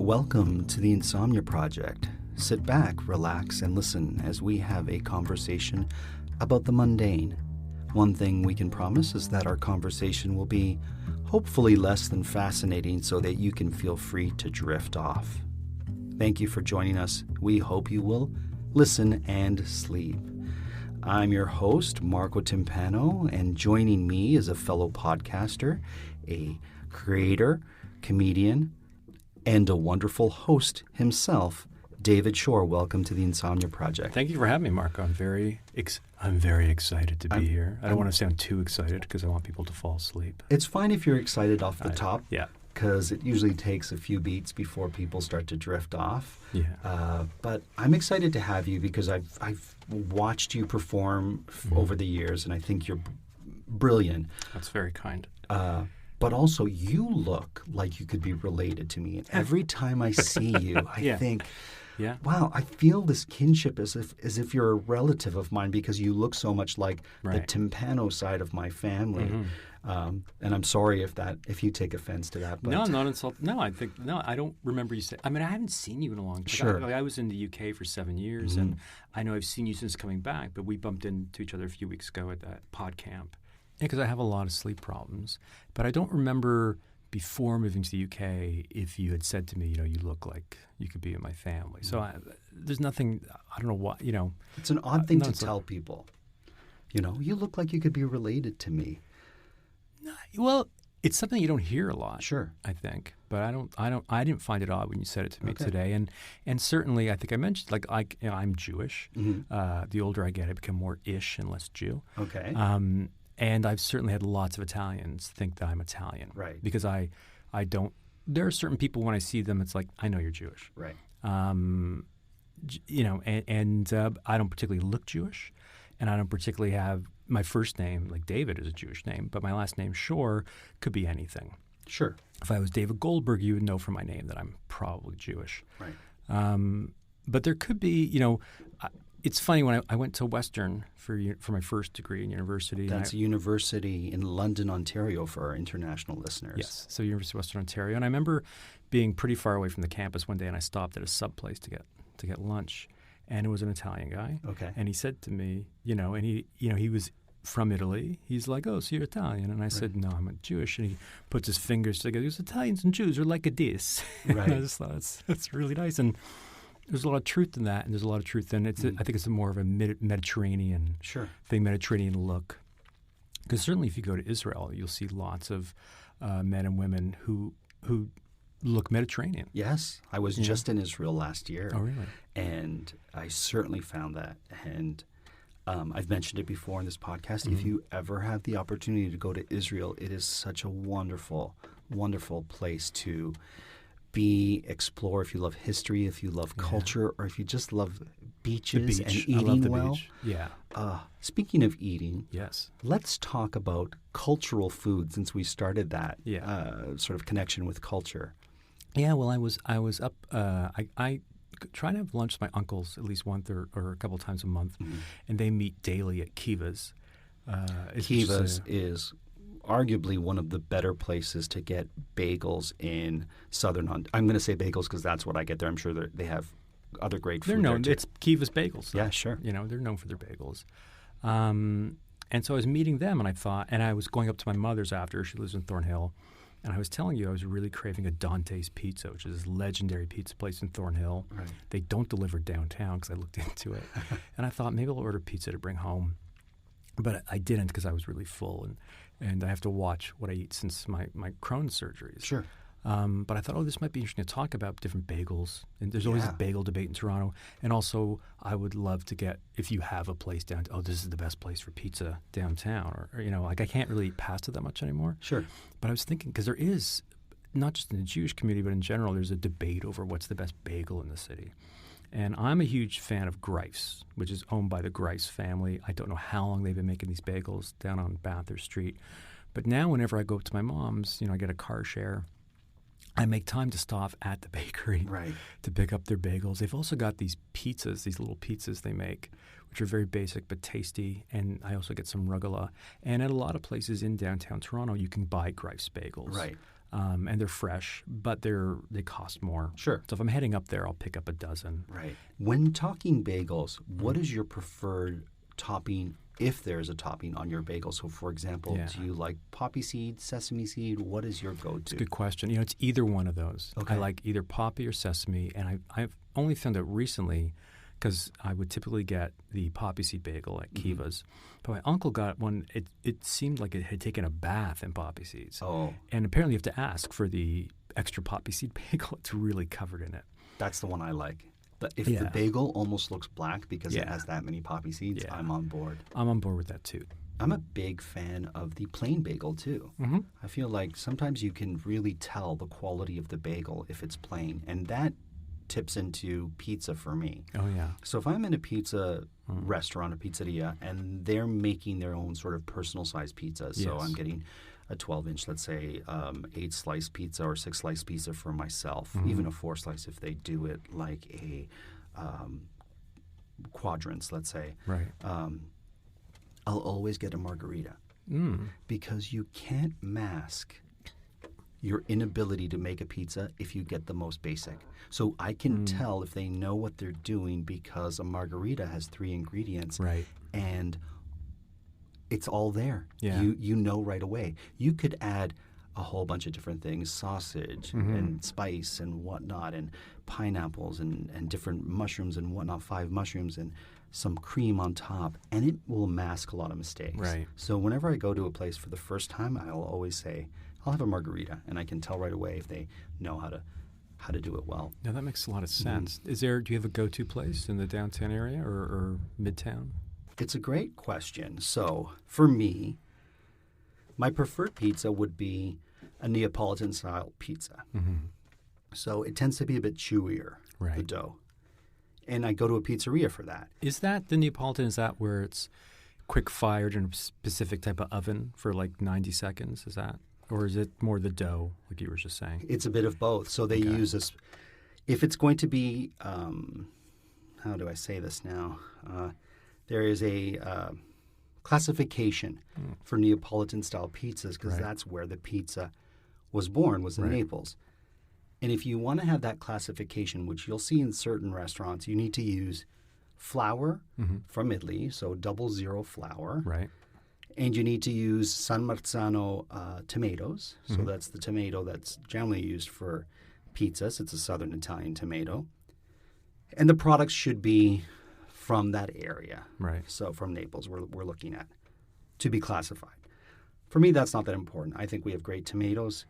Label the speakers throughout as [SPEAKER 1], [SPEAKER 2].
[SPEAKER 1] Welcome to the Insomnia Project. Sit back, relax, and listen as we have a conversation about the mundane. One thing we can promise is that our conversation will be hopefully less than fascinating so that you can feel free to drift off. Thank you for joining us. We hope you will listen and sleep. I'm your host, Marco Timpano, and joining me is a fellow podcaster, a creator, comedian, and a wonderful host himself, David Shore. Welcome to the Insomnia Project.
[SPEAKER 2] Thank you for having me, Marco. I'm very excited to be here. I don't want to sound too excited because I want people to fall asleep.
[SPEAKER 1] It's fine if you're excited off the top.
[SPEAKER 2] Yeah.
[SPEAKER 1] Because it usually takes a few beats before people start to drift off.
[SPEAKER 2] Yeah.
[SPEAKER 1] But I'm excited to have you because I've watched you perform over the years, and I think you're brilliant.
[SPEAKER 2] That's very kind.
[SPEAKER 1] But also, you look like you could be related to me. And every time I see you, I think, wow, I feel this kinship as if you're a relative of mine because you look so much like the Timpano side of my family. Mm-hmm. And I'm sorry if you take offense to that. But
[SPEAKER 2] no, not insult. No, I don't remember you saying. I mean, I haven't seen you in a long time.
[SPEAKER 1] Sure.
[SPEAKER 2] I was in the UK for 7 years, and I know I've seen you since coming back. But we bumped into each other a few weeks ago at that pod camp. Yeah, because I have a lot of sleep problems. But I don't remember before moving to the UK if you had said to me, you look like you could be in my family. So there's nothing, I don't know what,
[SPEAKER 1] It's an odd thing to tell people. You look like you could be related to me.
[SPEAKER 2] Well, it's something you don't hear a lot.
[SPEAKER 1] Sure.
[SPEAKER 2] I think. But I didn't find it odd when you said it to me today. And certainly I think I mentioned, I'm Jewish. Mm-hmm. The older I get, I become more ish and less Jew.
[SPEAKER 1] Okay.
[SPEAKER 2] And I've certainly had lots of Italians think that I'm Italian.
[SPEAKER 1] Right.
[SPEAKER 2] Because I don't – there are certain people when I see them, it's like, I know you're Jewish.
[SPEAKER 1] Right.
[SPEAKER 2] And I don't particularly look Jewish, and I don't particularly have – my first name, like David, is a Jewish name, but my last name, Shore, could be anything.
[SPEAKER 1] Sure.
[SPEAKER 2] If I was David Goldberg, you would know from my name that I'm probably Jewish.
[SPEAKER 1] Right.
[SPEAKER 2] But there could be it's funny, when I went to Western for my first degree in university.
[SPEAKER 1] That's a university in London, Ontario, for our international listeners.
[SPEAKER 2] Yes, so University of Western Ontario. And I remember being pretty far away from the campus one day, and I stopped at a sub place to get lunch, and it was an Italian guy.
[SPEAKER 1] Okay.
[SPEAKER 2] And he said to me, and he was from Italy. He's like, "Oh, so you're Italian?" And I said, "No, I'm Jewish." And he puts his fingers together. He goes, "Italians and Jews are like a this."
[SPEAKER 1] Right.
[SPEAKER 2] And I just thought that's really nice. And there's a lot of truth in that, and there's a lot of truth in it. I think it's more of a Mediterranean thing, Mediterranean look. Because certainly if you go to Israel, you'll see lots of men and women who look Mediterranean.
[SPEAKER 1] Yes. I was just in Israel last year.
[SPEAKER 2] Oh, really?
[SPEAKER 1] And I certainly found that. And I've mentioned it before in this podcast. Mm-hmm. If you ever have the opportunity to go to Israel, it is such a wonderful, wonderful place to explore. If you love history, if you love culture, or if you just love beaches and eating
[SPEAKER 2] I love the
[SPEAKER 1] well.
[SPEAKER 2] beach. Yeah.
[SPEAKER 1] Speaking of eating,
[SPEAKER 2] yes,
[SPEAKER 1] let's talk about cultural food since we started that sort of connection with culture.
[SPEAKER 2] Yeah. Well, I was up. I try to have lunch with my uncles at least once or a couple times a month, and they meet daily at Kiva's.
[SPEAKER 1] Kiva's is arguably one of the better places to get bagels in southern Ontario. I'm going to say bagels because that's what I get there. I'm sure they have other great food.
[SPEAKER 2] They're known.
[SPEAKER 1] There too.
[SPEAKER 2] It's Kiva's Bagels.
[SPEAKER 1] Yeah, sure.
[SPEAKER 2] They're known for their bagels. And so I was meeting them, and I was going up to my mother's after. She lives in Thornhill. And I was telling you I was really craving a Dante's Pizza, which is this legendary pizza place in Thornhill.
[SPEAKER 1] Right.
[SPEAKER 2] They don't deliver downtown because I looked into it. And I thought maybe I'll order pizza to bring home. But I didn't because I was really full, and I have to watch what I eat since my Crohn's surgeries.
[SPEAKER 1] Sure.
[SPEAKER 2] But I thought, this might be interesting to talk about different bagels. And there's always a bagel debate in Toronto. And also, I would love to get, if you have a place this is the best place for pizza downtown. Or I can't really eat pasta that much anymore.
[SPEAKER 1] Sure.
[SPEAKER 2] But I was thinking, because there is, not just in the Jewish community, but in general, there's a debate over what's the best bagel in the city. And I'm a huge fan of Greif's, which is owned by the Greif's family. I don't know how long they've been making these bagels down on Bathurst Street. But now whenever I go up to my mom's, I get a car share. I make time to stop at the bakery to pick up their bagels. They've also got these pizzas, these little pizzas they make, which are very basic but tasty. And I also get some rugelach. And at a lot of places in downtown Toronto, you can buy Greif's bagels.
[SPEAKER 1] Right.
[SPEAKER 2] and they're fresh, but they cost more.
[SPEAKER 1] Sure.
[SPEAKER 2] So if I'm heading up there, I'll pick up a dozen.
[SPEAKER 1] Right. When talking bagels, what is your preferred topping, if there's a topping on your bagel? So, for example, do you like poppy seed, sesame seed? What is your go-to?
[SPEAKER 2] It's a good question. It's either one of those.
[SPEAKER 1] Okay.
[SPEAKER 2] I like either poppy or sesame, and I've only found out recently, because I would typically get the poppy seed bagel at Kiva's. But my uncle got one, it seemed like it had taken a bath in poppy seeds.
[SPEAKER 1] Oh.
[SPEAKER 2] And apparently you have to ask for the extra poppy seed bagel. It's really covered in it.
[SPEAKER 1] That's the one I like. But if the bagel almost looks black because it has that many poppy seeds, I'm on board.
[SPEAKER 2] I'm on board with that too.
[SPEAKER 1] I'm a big fan of the plain bagel too.
[SPEAKER 2] Mm-hmm.
[SPEAKER 1] I feel like sometimes you can really tell the quality of the bagel if it's plain. And that tips into pizza for me.
[SPEAKER 2] Oh, yeah.
[SPEAKER 1] So if I'm in a pizza restaurant, a pizzeria, and they're making their own sort of personal-sized pizza, so I'm getting a 12-inch, let's say, 8-slice pizza or 6-slice pizza for myself, even a 4-slice if they do it like a quadrants, let's say.
[SPEAKER 2] Right.
[SPEAKER 1] I'll always get a margarita because you can't mask your inability to make a pizza if you get the most basic. So I can tell if they know what they're doing because a margarita has 3 ingredients.
[SPEAKER 2] Right.
[SPEAKER 1] And it's all there.
[SPEAKER 2] Yeah.
[SPEAKER 1] You know right away. You could add a whole bunch of different things, sausage and spice and whatnot, and pineapples and different mushrooms and whatnot, 5 mushrooms and some cream on top, and it will mask a lot of mistakes.
[SPEAKER 2] Right.
[SPEAKER 1] So whenever I go to a place for the first time, I'll always say, I'll have a margarita, and I can tell right away if they know how to do it well.
[SPEAKER 2] Yeah, that makes a lot of sense. Do you have a go-to place in the downtown area or midtown?
[SPEAKER 1] It's a great question. So for me, my preferred pizza would be a Neapolitan-style pizza. So it tends to be a bit chewier, the dough. And I go to a pizzeria for that.
[SPEAKER 2] Is that the Neapolitan? Is that where it's quick-fired in a specific type of oven for like 90 seconds? Is that? Or is it more the dough, like you were just saying?
[SPEAKER 1] It's a bit of both. So they use this. If it's going to be, how do I say this now? There is a classification for Neapolitan-style pizzas because that's where the pizza was born, was in Naples. And if you want to have that classification, which you'll see in certain restaurants, you need to use flour from Italy, so 00 flour.
[SPEAKER 2] Right.
[SPEAKER 1] And you need to use San Marzano tomatoes. So that's the tomato that's generally used for pizzas. It's a southern Italian tomato. And the products should be from that area.
[SPEAKER 2] Right.
[SPEAKER 1] So from Naples, we're looking at to be classified. For me, that's not that important. I think we have great tomatoes.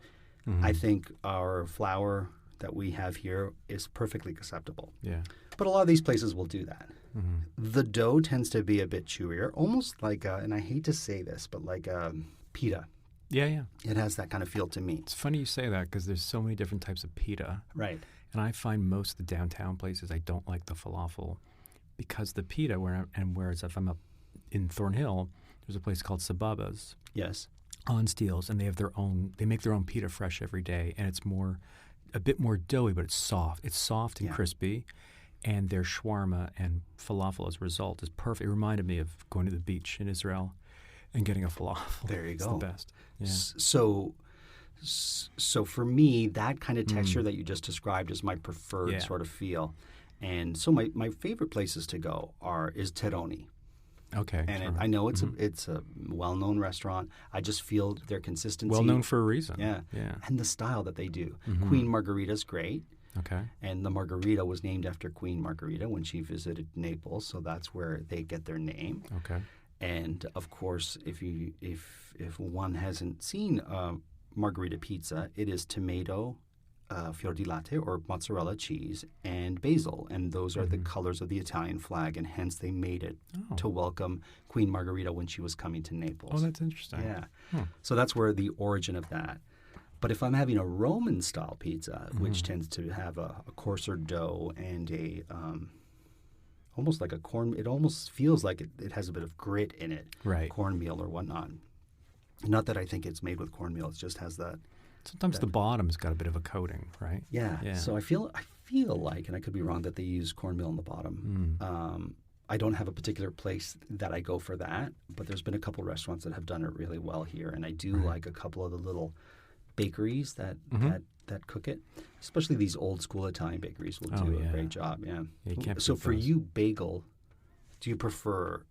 [SPEAKER 1] I think our flour that we have here is perfectly acceptable.
[SPEAKER 2] Yeah.
[SPEAKER 1] But a lot of these places will do that. The dough tends to be a bit chewier, almost like, and I hate to say this, but like pita.
[SPEAKER 2] Yeah, yeah.
[SPEAKER 1] It has that kind of feel to me.
[SPEAKER 2] It's funny you say that because there's so many different types of pita.
[SPEAKER 1] Right.
[SPEAKER 2] And I find most of the downtown places, I don't like the falafel because the pita, whereas if I'm up in Thornhill, there's a place called Sababa's.
[SPEAKER 1] Yes.
[SPEAKER 2] On Steeles, and they make their own pita fresh every day, and it's a bit more doughy, but it's soft. It's soft and crispy, and their shawarma and falafel as a result is perfect. It reminded me of going to the beach in Israel and getting a falafel.
[SPEAKER 1] There you
[SPEAKER 2] it's
[SPEAKER 1] go.
[SPEAKER 2] The best. Yeah.
[SPEAKER 1] So for me, that kind of texture that you just described is my preferred sort of feel. And so my favorite places to go is Teroni.
[SPEAKER 2] Okay.
[SPEAKER 1] And I know it's a well-known restaurant. I just feel their consistency.
[SPEAKER 2] Well known for a reason.
[SPEAKER 1] Yeah.
[SPEAKER 2] Yeah.
[SPEAKER 1] And the style that they do. Queen Margarita's great.
[SPEAKER 2] Okay.
[SPEAKER 1] And the margarita was named after Queen Margarita when she visited Naples, so that's where they get their name.
[SPEAKER 2] Okay.
[SPEAKER 1] And of course, if one hasn't seen margarita pizza, it is tomato, fior di latte or mozzarella cheese, and basil. And those are the colors of the Italian flag, and hence they made it to welcome Queen Margarita when she was coming to Naples.
[SPEAKER 2] Oh, that's interesting.
[SPEAKER 1] Yeah. So that's where the origin of that. But if I'm having a Roman-style pizza, which tends to have a coarser dough and a almost like a corn, it almost feels like it has a bit of grit in it,
[SPEAKER 2] right? Cornmeal
[SPEAKER 1] or whatnot. Not that I think it's made with cornmeal; it just has that.
[SPEAKER 2] Sometimes the bottom's got a bit of a coating, right?
[SPEAKER 1] Yeah. So I feel like, and I could be wrong, that they use cornmeal in the bottom. I don't have a particular place that I go for that, but there's been a couple restaurants that have done it really well here, and I do like a couple of the little bakeries that cook it, especially these old school Italian bakeries will do a great job. Yeah.
[SPEAKER 2] You can't
[SPEAKER 1] So
[SPEAKER 2] beat
[SPEAKER 1] for
[SPEAKER 2] those.
[SPEAKER 1] you, bagel, do you prefer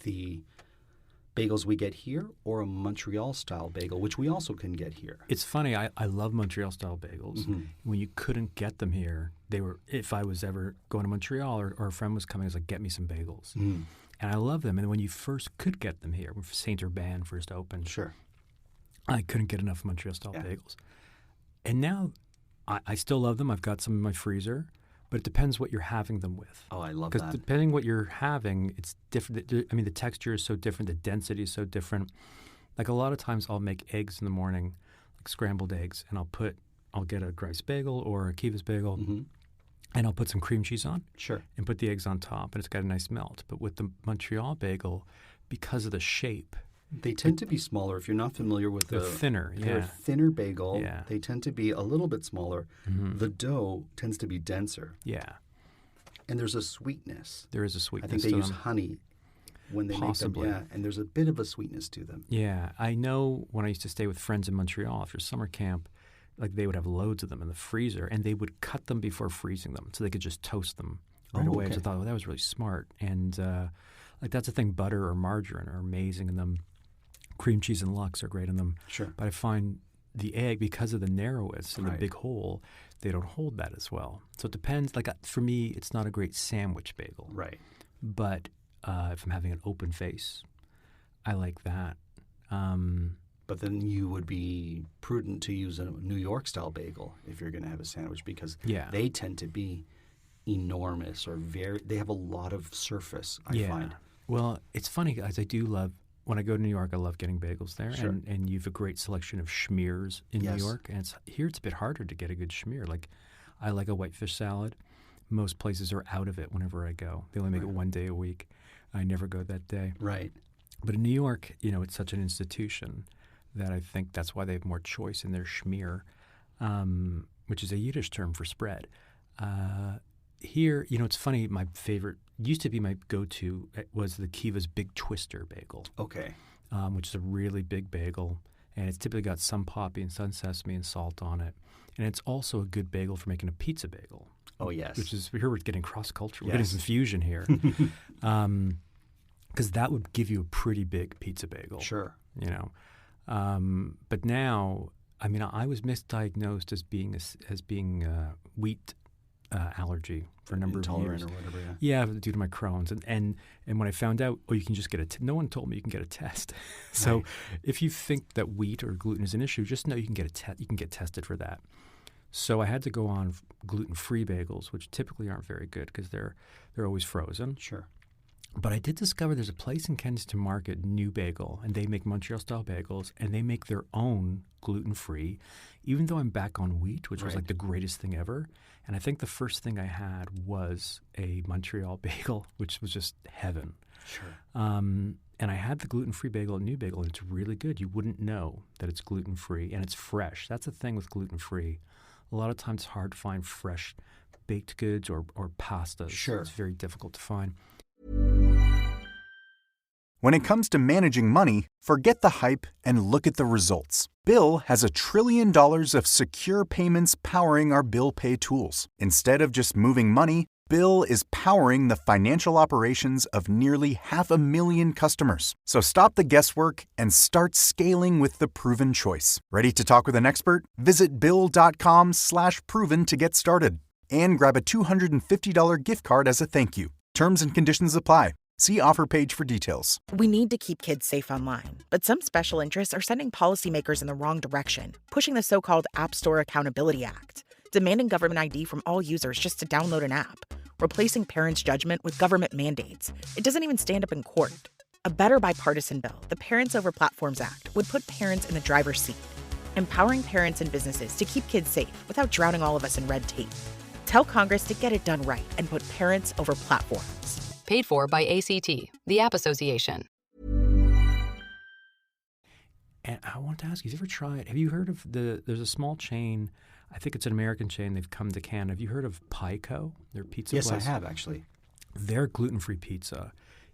[SPEAKER 1] the bagels we get here or a Montreal style bagel, which we also can get here?
[SPEAKER 2] It's funny. I love Montreal style bagels.
[SPEAKER 1] Mm-hmm.
[SPEAKER 2] When you couldn't get them here, they were. If I was ever going to Montreal or a friend was coming, I was like, "Get me some bagels," and I love them. And when you first could get them here, when Saint Urbain first opened,
[SPEAKER 1] Sure.
[SPEAKER 2] I couldn't get enough Montreal style bagels. And now I still love them. I've got some in my freezer, but it depends what you're having them with.
[SPEAKER 1] Oh, I love
[SPEAKER 2] Because
[SPEAKER 1] that.
[SPEAKER 2] depending what you're having, it's different. I mean, the texture is so different. The density is so different. Like a lot of times I'll make eggs in the morning, like scrambled eggs, and I'll get a Grice bagel or a Kivas bagel, and I'll put some cream cheese on
[SPEAKER 1] Sure.
[SPEAKER 2] and put the eggs on top, and it's got a nice melt. But with the Montreal bagel, because of the shape,
[SPEAKER 1] They tend to be smaller. If you're not familiar with
[SPEAKER 2] they're thinner.
[SPEAKER 1] they're a
[SPEAKER 2] Yeah.
[SPEAKER 1] thinner bagel.
[SPEAKER 2] Yeah.
[SPEAKER 1] They tend to be a little bit smaller.
[SPEAKER 2] Mm-hmm.
[SPEAKER 1] The dough tends to be denser,
[SPEAKER 2] Yeah.
[SPEAKER 1] and there's a sweetness.
[SPEAKER 2] There is a
[SPEAKER 1] I
[SPEAKER 2] sweetness
[SPEAKER 1] think they
[SPEAKER 2] to
[SPEAKER 1] use
[SPEAKER 2] them.
[SPEAKER 1] honey when they
[SPEAKER 2] Possibly.
[SPEAKER 1] make them. Yeah, and there's a bit of a sweetness to them.
[SPEAKER 2] Yeah, I know when I used to stay with friends in Montreal after summer camp, like they would have loads of them in the freezer, and they would cut them before freezing them, so they could just toast them right
[SPEAKER 1] Oh,
[SPEAKER 2] away.
[SPEAKER 1] okay.
[SPEAKER 2] So I thought, that was really smart. And like that's the thing, butter or margarine are amazing in them. Cream cheese and Lux are great in them.
[SPEAKER 1] Sure.
[SPEAKER 2] But I find the egg, because of the narrowness and
[SPEAKER 1] Right.
[SPEAKER 2] the big hole, they don't hold that as well. So it depends. Like for me, it's not a great sandwich bagel.
[SPEAKER 1] Right.
[SPEAKER 2] But if I'm having an open face, I like that.
[SPEAKER 1] But then you would be prudent to use a New York style bagel if you're going to have a sandwich because
[SPEAKER 2] Yeah.
[SPEAKER 1] they tend to be enormous or they have a lot of surface, I find.
[SPEAKER 2] Well, it's funny, guys. I do love, when I go to New York, I love getting bagels there.
[SPEAKER 1] Sure.
[SPEAKER 2] And you have a great selection of schmears in
[SPEAKER 1] Yes.
[SPEAKER 2] New York. And here it's a bit harder to get a good schmear. Like, I like a whitefish salad. Most places are out of it whenever I go. They only make it one day a week. I never go that day.
[SPEAKER 1] Right.
[SPEAKER 2] But in New York, it's such an institution that I think that's why they have more choice in their schmear, which is a Yiddish term for spread. Here, it's funny, my favorite, used to be my go-to, was the Kiva's Big Twister bagel,
[SPEAKER 1] Okay.
[SPEAKER 2] which is a really big bagel. And it's typically got some poppy and some sesame and salt on it. And it's also a good bagel for making a pizza bagel.
[SPEAKER 1] Oh, yes.
[SPEAKER 2] Which is, here we're getting cross-culture. We're
[SPEAKER 1] Yes.
[SPEAKER 2] getting some fusion here. Because that would give you a pretty big pizza bagel.
[SPEAKER 1] Sure.
[SPEAKER 2] But now, I was misdiagnosed as being wheat allergy for a number of
[SPEAKER 1] Intolerant
[SPEAKER 2] years.
[SPEAKER 1] or whatever, yeah.
[SPEAKER 2] Yeah, due to my Crohn's. And when I found out, you can just get no one told me you can get a test. So
[SPEAKER 1] Right.
[SPEAKER 2] if you think that wheat or gluten is an issue, just know you can get you can get tested for that. So I had to go on gluten-free bagels, which typically aren't very good because they're always frozen.
[SPEAKER 1] Sure.
[SPEAKER 2] But I did discover there's a place in Kensington Market, New Bagel, and they make Montreal-style bagels, and they make their own gluten-free, even though I'm back on wheat, which was
[SPEAKER 1] Right.
[SPEAKER 2] like the greatest thing ever. And I think the first thing I had was a Montreal bagel, which was just heaven.
[SPEAKER 1] Sure.
[SPEAKER 2] And I had the gluten-free bagel at New Bagel, and it's really good. You wouldn't know that it's gluten-free, and it's fresh. That's the thing with gluten-free. A lot of times it's hard to find fresh baked goods or pastas.
[SPEAKER 1] Sure.
[SPEAKER 2] It's very difficult to find.
[SPEAKER 3] When it comes to managing money, forget the hype and look at the results. Bill has $1 trillion of secure payments powering our bill pay tools. Instead of just moving money, Bill is powering the financial operations of nearly 500,000 customers. So stop the guesswork and start scaling with the proven choice. Ready to talk with an expert? Visit Bill.com/proven to get started. And grab a $250 gift card as a thank you. Terms and conditions apply. See offer page for details.
[SPEAKER 4] We need to keep kids safe online, but some special interests are sending policymakers in the wrong direction, pushing the so-called App Store Accountability Act, demanding government ID from all users just to download an app, replacing parents' judgment with government mandates. It doesn't even stand up in court. A better bipartisan bill, the Parents Over Platforms Act, would put parents in the driver's seat, empowering parents and businesses to keep kids safe without drowning all of us in red tape. Tell Congress to get it done right and put parents over platforms.
[SPEAKER 5] Paid for by ACT, the App Association.
[SPEAKER 2] And I want to ask you, have you heard of there's a small chain, I think it's an American chain, they've come to Canada. Have you heard of Pico, their pizza
[SPEAKER 1] Yes,
[SPEAKER 2] place?
[SPEAKER 1] I have, actually.
[SPEAKER 2] Their gluten-free pizza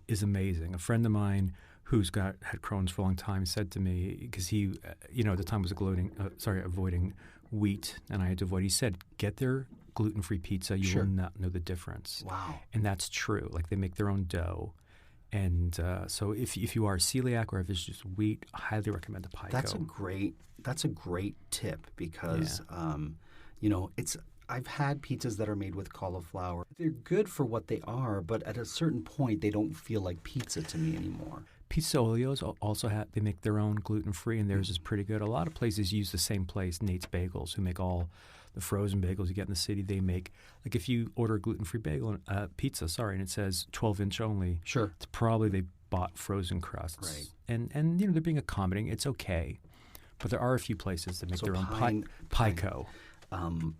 [SPEAKER 2] is amazing. A friend of mine who's had Crohn's for a long time, said to me, because he, at the time was avoiding wheat, and I had to avoid. He said, "Get their gluten-free pizza. You will not know the difference."
[SPEAKER 1] Wow.
[SPEAKER 2] And that's true. Like, they make their own dough. And so if you are celiac or if it's just wheat, I highly recommend the Pico.
[SPEAKER 1] That's a great tip because I've had pizzas that are made with cauliflower. They're good for what they are, but at a certain point they don't feel like pizza to me anymore.
[SPEAKER 2] Pizza Olios also they make their own gluten-free, and theirs is pretty good. A lot of places use the same place, Nate's Bagels, who make all the frozen bagels you get in the city. They make, like, if you order a gluten-free pizza, and it says 12-inch only,
[SPEAKER 1] sure,
[SPEAKER 2] it's probably they bought frozen crusts.
[SPEAKER 1] Right.
[SPEAKER 2] And they're being accommodating. It's okay. But there are a few places that make their own Pico.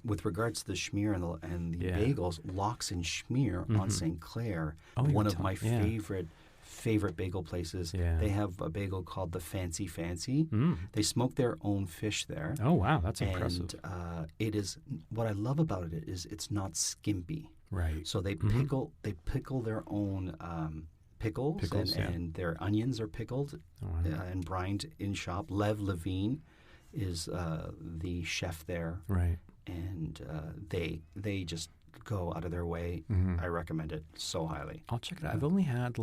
[SPEAKER 1] With regards to the schmear and the bagels, Lox and Schmear on St. Clair, one of my favorite bagel places.
[SPEAKER 2] Yeah.
[SPEAKER 1] They have a bagel called the Fancy Fancy. They smoke their own fish there.
[SPEAKER 2] Oh, wow, that's impressive.
[SPEAKER 1] And it is, what I love about it is it's not skimpy.
[SPEAKER 2] Right.
[SPEAKER 1] So they pickle their own pickles and their onions are pickled and brined in shop. Lev Levine is the chef there.
[SPEAKER 2] Right.
[SPEAKER 1] And they just go out of their way. I recommend it so highly.
[SPEAKER 2] I'll check it out. I've only had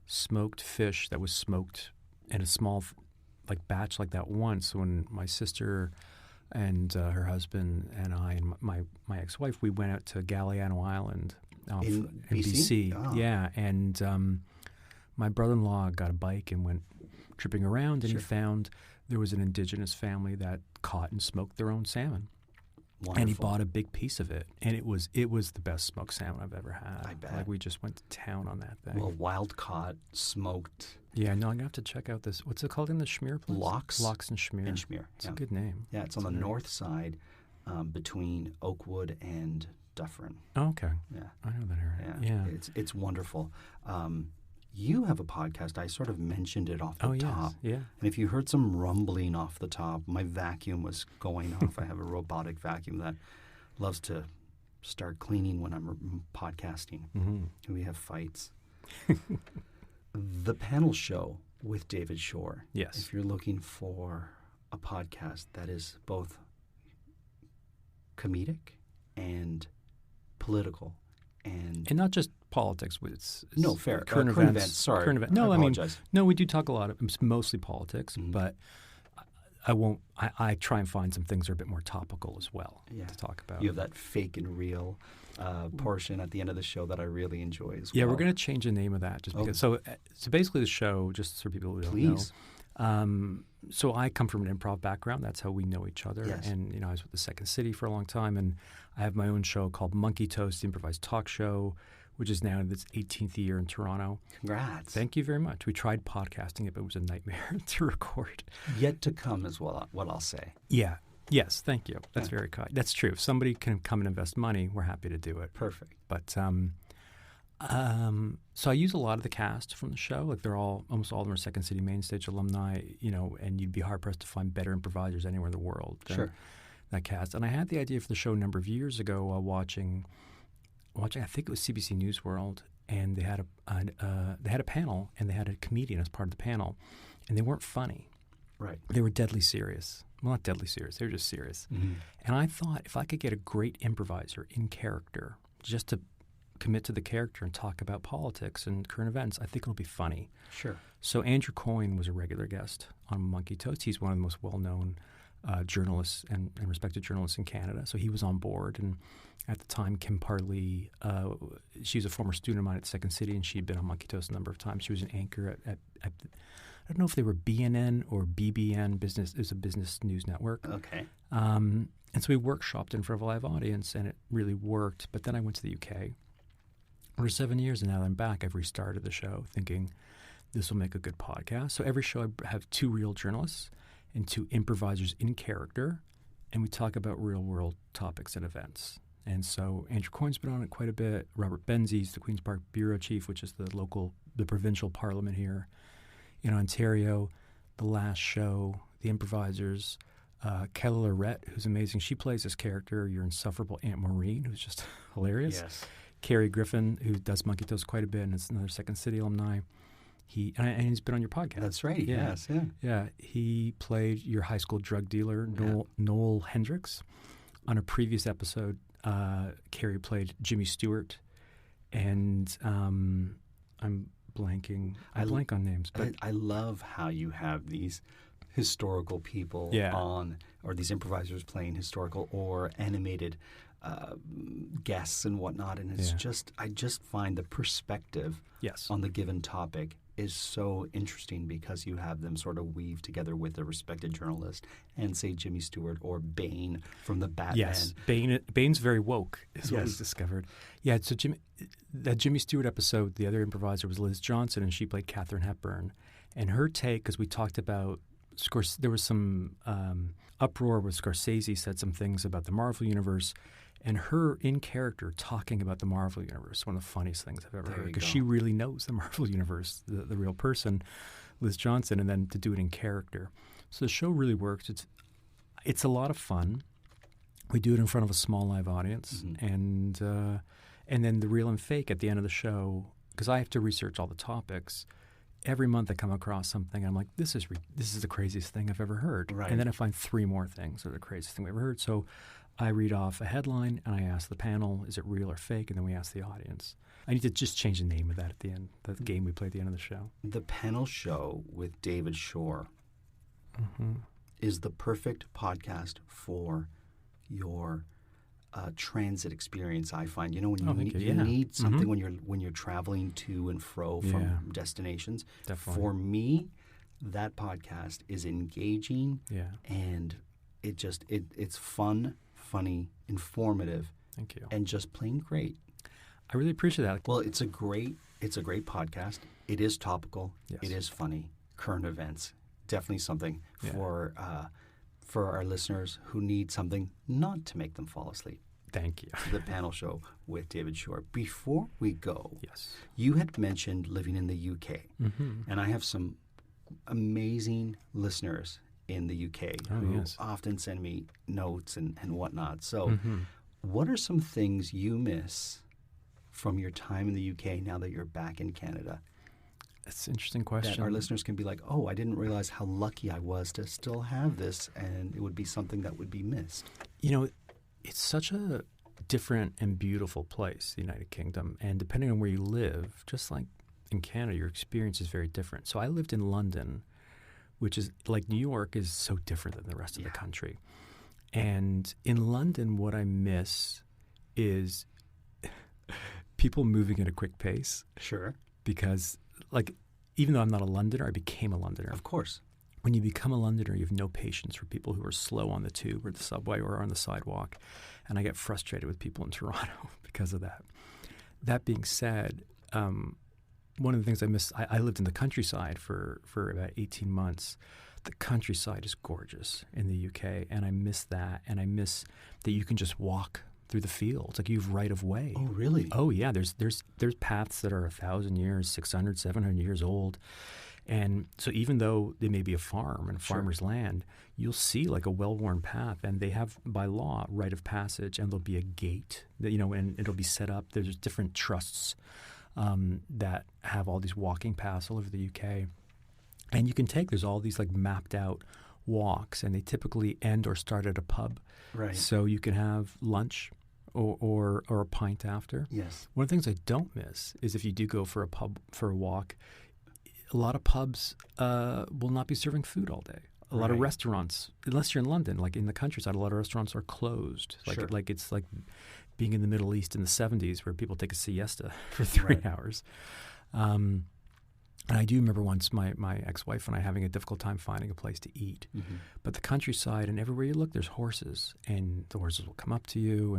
[SPEAKER 2] smoked fish that was smoked in a small batch like that once when my sister and her husband and I and my ex-wife, we went out to Galliano Island
[SPEAKER 1] in
[SPEAKER 2] BC.
[SPEAKER 1] Oh.
[SPEAKER 2] Yeah, and my brother-in-law got a bike and went tripping around, and he found there was an indigenous family that caught and smoked their own salmon.
[SPEAKER 1] Wonderful.
[SPEAKER 2] And he bought a big piece of it, and it was the best smoked salmon I've ever had.
[SPEAKER 1] I bet.
[SPEAKER 2] We just went to town on that thing.
[SPEAKER 1] Well, wild caught, smoked.
[SPEAKER 2] Yeah, no, I'm gonna have to check out this. What's it called in the Schmear place?
[SPEAKER 1] Lox
[SPEAKER 2] and Schmear. It's a good name.
[SPEAKER 1] Yeah, it's on the north side, between Oakwood and Dufferin.
[SPEAKER 2] Oh, okay.
[SPEAKER 1] Yeah,
[SPEAKER 2] I know that area. Yeah.
[SPEAKER 1] It's wonderful. You have a podcast. I sort of mentioned it off the top.
[SPEAKER 2] Yeah.
[SPEAKER 1] And if you heard some rumbling off the top, my vacuum was going off. I have a robotic vacuum that loves to start cleaning when I'm podcasting. And we have fights. The Panel Show with David Shore.
[SPEAKER 2] Yes.
[SPEAKER 1] If you're looking for a podcast that is both comedic and political and
[SPEAKER 2] not just politics. It's
[SPEAKER 1] fair.
[SPEAKER 2] Current events.
[SPEAKER 1] Sorry.
[SPEAKER 2] Current events. No, I apologize. We do talk a lot of. It's mostly politics, but I won't. I try and find some things that are a bit more topical as well to talk about.
[SPEAKER 1] You have that fake and real portion at the end of the show that I really enjoy as well.
[SPEAKER 2] Yeah, we're going to change the name of that just because. So basically, the show, just for people who don't know. So I come from an improv background. That's how we know each other.
[SPEAKER 1] Yes.
[SPEAKER 2] And I was with the Second City for a long time, and I have my own show called Monkey Toast, the improvised talk show, which is now in its 18th year in Toronto.
[SPEAKER 1] Congrats.
[SPEAKER 2] Thank you very much. We tried podcasting it, but it was a nightmare to record.
[SPEAKER 1] Yet to come is what I'll say.
[SPEAKER 2] Yeah. Yes, thank you. That's very kind. That's true. If somebody can come and invest money, we're happy to do it.
[SPEAKER 1] Perfect.
[SPEAKER 2] But so I use a lot of the cast from the show. They're almost all of them are Second City Main Stage alumni, and you'd be hard-pressed to find better improvisers anywhere in the world than that cast. And I had the idea for the show a number of years ago while watching, I think it was CBC News World, and they had a panel, and they had a comedian as part of the panel, and they weren't funny.
[SPEAKER 1] Right.
[SPEAKER 2] They were deadly serious. Well, not deadly serious. They were just serious. And I thought if I could get a great improviser in character just to commit to the character and talk about politics and current events, I think it'll be funny.
[SPEAKER 1] Sure.
[SPEAKER 2] So Andrew Coyne was a regular guest on Monkey Toast. He's one of the most well-known journalists and respected journalists in Canada. So he was on board. And at the time, Kim Parley, she's a former student of mine at Second City, and she'd been on Monkey Toast a number of times. She was an anchor at I don't know if they were BNN or BBN Business. It was a business news network.
[SPEAKER 1] Okay.
[SPEAKER 2] And so we workshopped in front of a live audience, and it really worked. But then I went to the UK for 7 years, and now that I'm back, I've restarted the show thinking this will make a good podcast. So every show I have 2 real journalists and 2 improvisers in character, and we talk about real-world topics and events. And so Andrew Coyne's been on it quite a bit. Robert Benzies, the Queen's Park Bureau Chief, which is the provincial parliament here in Ontario. The last show, the improvisers, Kelly Lorette, who's amazing. She plays this character, your insufferable Aunt Maureen, who's just hilarious.
[SPEAKER 1] Yes.
[SPEAKER 2] Carrie Griffin, who does Monkey Toast quite a bit and is another Second City alumni. And he's been on your podcast.
[SPEAKER 1] That's right.
[SPEAKER 2] Yeah.
[SPEAKER 1] Yes. Yeah.
[SPEAKER 2] Yeah, he played your high school drug dealer, Noel Hendricks. On a previous episode, Carrie played Jimmy Stewart, and I'm blanking. I blank on names. But
[SPEAKER 1] I love how you have these historical people on, or these improvisers playing historical or animated guests and whatnot, and it's I just find the perspective on the given topic is so interesting because you have them sort of weave together with a respected journalist and say Jimmy Stewart or Bane from the Batman.
[SPEAKER 2] Yes, Bane's very woke is what we've discovered. Yeah, so that Jimmy Stewart episode, the other improviser was Liz Johnson, and she played Katharine Hepburn. And her take, because we talked about, there was some uproar where Scorsese said some things about the Marvel Universe, and her in character talking about the Marvel Universe, one of the funniest things I've ever heard, because she really knows the Marvel Universe, the real person, Liz Johnson, and then to do it in character. So the show really works. It's a lot of fun. We do it in front of a small live audience, and then the real and fake at the end of the show, because I have to research all the topics. Every month I come across something, and I'm like, this is the craziest thing I've ever heard.
[SPEAKER 1] Right.
[SPEAKER 2] And then I find 3 more things that are the craziest thing I've ever heard. So I read off a headline, and I ask the panel, is it real or fake? And then we ask the audience. I need to just change the name of that at the end, the game we play at the end of the show.
[SPEAKER 1] The panel show with David Shore is the perfect podcast for your transit experience. I find, when you need something when you're traveling to and fro from destinations.
[SPEAKER 2] Definitely.
[SPEAKER 1] For me, that podcast is engaging, and it's fun, funny, informative.
[SPEAKER 2] Thank you.
[SPEAKER 1] And just plain great.
[SPEAKER 2] I really appreciate that.
[SPEAKER 1] Well, it's a great podcast. It is topical.
[SPEAKER 2] Yes.
[SPEAKER 1] It is funny. Current events. Definitely something for our listeners who need something not to make them fall asleep.
[SPEAKER 2] Thank you.
[SPEAKER 1] The panel show with David Shore. Before we go,
[SPEAKER 2] yes,
[SPEAKER 1] you had mentioned living in the UK, and I have some amazing listeners in the UK who often send me notes and whatnot. So what are some things you miss from your time in the UK now that you're back in Canada?
[SPEAKER 2] That's an interesting question.
[SPEAKER 1] That our listeners can be like, oh, I didn't realize how lucky I was to still have this, and it would be something that would be missed.
[SPEAKER 2] It's such a different and beautiful place, the United Kingdom, and depending on where you live, just like in Canada, your experience is very different. So I lived in London, which is like New York is so different than the rest of the country. And in London, what I miss is people moving at a quick pace.
[SPEAKER 1] Sure.
[SPEAKER 2] Because, even though I'm not a Londoner, I became a Londoner.
[SPEAKER 1] Of course.
[SPEAKER 2] When you become a Londoner, you have no patience for people who are slow on the tube or the subway or on the sidewalk. And I get frustrated with people in Toronto because of that. That being said, one of the things I miss, I lived in the countryside for about 18 months. The countryside is gorgeous in the UK, and I miss that. And I miss that you can just walk through the fields. Like you have right of way.
[SPEAKER 1] Oh, really?
[SPEAKER 2] Oh, yeah. There's paths that are 1,000 years, 600, 700 years old. And so even though they may be a farm and farmer's land, you'll see like a well-worn path, and they have by law right of passage, and there'll be a gate that, and it'll be set up. There's different trusts that have all these walking paths all over the UK. And you can there's all these like mapped out walks, and they typically end or start at a pub.
[SPEAKER 1] Right.
[SPEAKER 2] So you can have lunch or a pint after.
[SPEAKER 1] Yes.
[SPEAKER 2] One of the things I don't miss is if you do go for a pub for a walk, a lot of pubs will not be serving food all day. A lot of restaurants, unless you're in London, like in the countryside, a lot of restaurants are closed. Like it's like being in the Middle East in the 70s where people take a siesta for 3 hours. And I do remember once my ex-wife and I having a difficult time finding a place to eat. But the countryside, and everywhere you look, there's horses, and the horses will come up to you,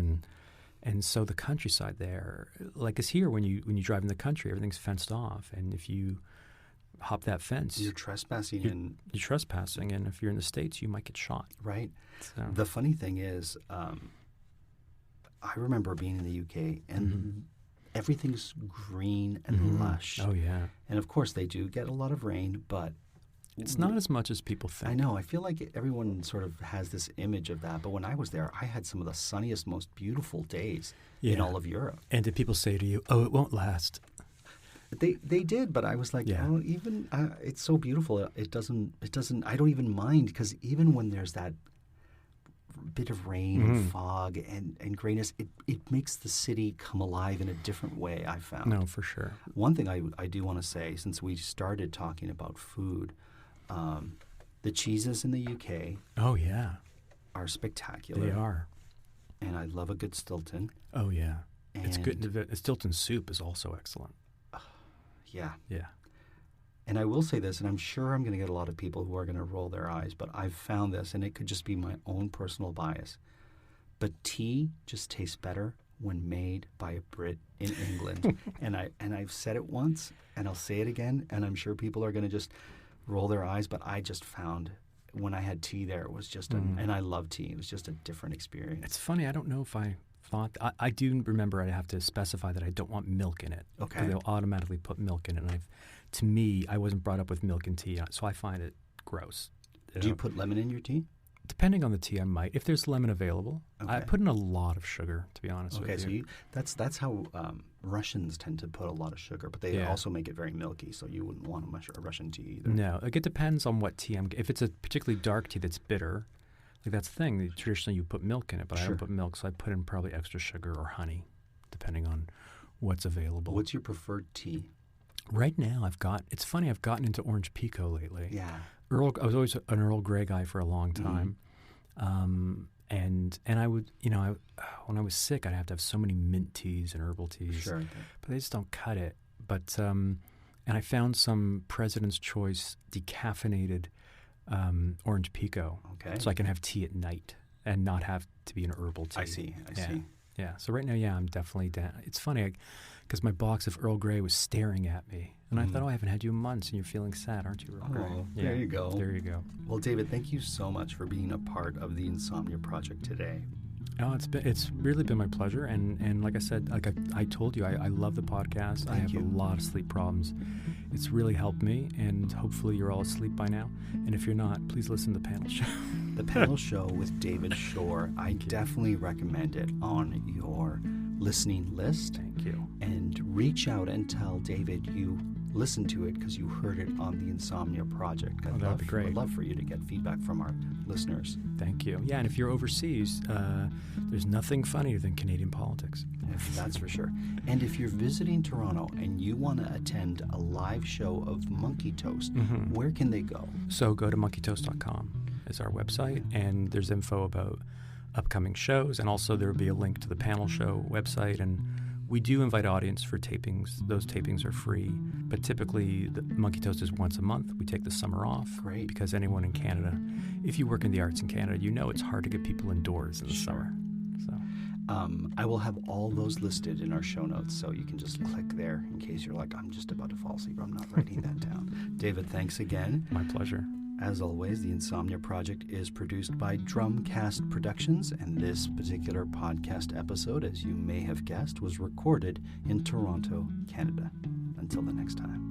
[SPEAKER 2] and so the countryside there, like as here, when you drive in the country, everything's fenced off, and if you hop that fence,
[SPEAKER 1] you're trespassing.
[SPEAKER 2] You're trespassing, and if you're in the States, you might get shot.
[SPEAKER 1] Right.
[SPEAKER 2] So.
[SPEAKER 1] The funny thing is, I remember being in the UK, and everything's green and lush.
[SPEAKER 2] Oh, yeah.
[SPEAKER 1] And of course, they do get a lot of rain, but
[SPEAKER 2] it's not as much as people think.
[SPEAKER 1] I know. I feel like everyone sort of has this image of that. But when I was there, I had some of the sunniest, most beautiful days in all of Europe.
[SPEAKER 2] And did people say to you, oh, it won't last?
[SPEAKER 1] They did, but I was like,
[SPEAKER 2] Yeah.
[SPEAKER 1] oh, even it's so beautiful. It doesn't. I don't even mind, because even when there's that bit of rain and fog and grayness, it makes the city come alive in a different way, I found.
[SPEAKER 2] No, for sure.
[SPEAKER 1] One thing I do want to say, since we started talking about food, the cheeses in the UK
[SPEAKER 2] Oh, yeah.
[SPEAKER 1] are spectacular.
[SPEAKER 2] They are.
[SPEAKER 1] And I love a good Stilton.
[SPEAKER 2] Oh, yeah. It's
[SPEAKER 1] And-
[SPEAKER 2] good. The Stilton soup is also excellent.
[SPEAKER 1] Yeah.
[SPEAKER 2] Yeah.
[SPEAKER 1] And I will say this, and I'm sure I'm going to get a lot of people who are going to roll their eyes, but I've found this, and it could just be my own personal bias, but tea just tastes better when made by a Brit in England. and I've said it once, and I'll say it again, and I'm sure people are going to just roll their eyes, but I just found when I had tea there, it was just, and I love tea, it was just a different experience.
[SPEAKER 2] It's funny. I don't know if I thought. I do remember I have to specify that I don't want milk in it.
[SPEAKER 1] Okay.
[SPEAKER 2] 'Cause they'll automatically put milk in it. And to me, I wasn't brought up with milk and tea, so I find it gross.
[SPEAKER 1] Do you put lemon in your tea?
[SPEAKER 2] Depending on the tea, I might. If there's lemon available, I
[SPEAKER 1] Okay.
[SPEAKER 2] put in a lot of sugar, to be honest
[SPEAKER 1] Okay,
[SPEAKER 2] with
[SPEAKER 1] so
[SPEAKER 2] you.
[SPEAKER 1] that's how Russians tend to put a lot of sugar, but they
[SPEAKER 2] Yeah.
[SPEAKER 1] also make it very milky, so you wouldn't want a Russian tea either.
[SPEAKER 2] No, like it depends on what tea if it's a particularly dark tea that's bitter, like that's the thing. Traditionally, you put milk in it, but I
[SPEAKER 1] Sure.
[SPEAKER 2] don't put milk, so I put in probably extra sugar or honey, depending on what's available.
[SPEAKER 1] What's your preferred tea?
[SPEAKER 2] Right now, it's funny, I've gotten into orange pico lately.
[SPEAKER 1] Yeah.
[SPEAKER 2] I was always an Earl Grey guy for a long time. And I would, when I was sick, I'd have to have so many mint teas and herbal teas.
[SPEAKER 1] Sure.
[SPEAKER 2] But they just don't cut it. But, and I found some President's Choice decaffeinated orange pico.
[SPEAKER 1] Okay.
[SPEAKER 2] So I can have tea at night and not have to be an herbal tea.
[SPEAKER 1] I see.
[SPEAKER 2] Yeah. So right now, I'm definitely down. It's funny because my box of Earl Grey was staring at me. And I thought, I haven't had you in months and you're feeling sad, aren't you, Earl Grey?
[SPEAKER 1] Oh, there you go.
[SPEAKER 2] There you go.
[SPEAKER 1] Well, David, thank you so much for being a part of the Insomnia Project today.
[SPEAKER 2] No, it's really been my pleasure, and like I said, like I told you, I love the podcast. I have a lot of sleep problems. It's really helped me, and hopefully you're all asleep by now. And if you're not, please listen to the panel show.
[SPEAKER 1] The panel show with David Shore, I definitely recommend it on your listening list.
[SPEAKER 2] Thank you.
[SPEAKER 1] And reach out and tell David you listened to it because you heard it on the Insomnia Project.
[SPEAKER 2] That would be great.
[SPEAKER 1] I'd love for you to get feedback from our listeners.
[SPEAKER 2] Thank you. Yeah, and if you're overseas, there's nothing funnier than Canadian politics.
[SPEAKER 1] That's for sure. And if you're visiting Toronto and you want to attend a live show of Monkey Toast, where can they go?
[SPEAKER 2] So go to monkeytoast.com is our website, and there's info about upcoming shows, and also there will be a link to the panel show website. And we do invite audience for tapings. Those tapings are free, but typically the Monkey Toast is once a month. We take the summer off.
[SPEAKER 1] Great.
[SPEAKER 2] Because anyone in Canada, if you work in the arts in Canada, it's hard to get people indoors in the summer. So
[SPEAKER 1] I will have all those listed in our show notes, so you can just click there in case you're like, I'm just about to fall asleep. I'm not writing that down. David, thanks again.
[SPEAKER 2] my pleasure.
[SPEAKER 1] As always, the Insomnia Project is produced by Drumcast Productions, and this particular podcast episode, as you may have guessed, was recorded in Toronto, Canada. Until the next time.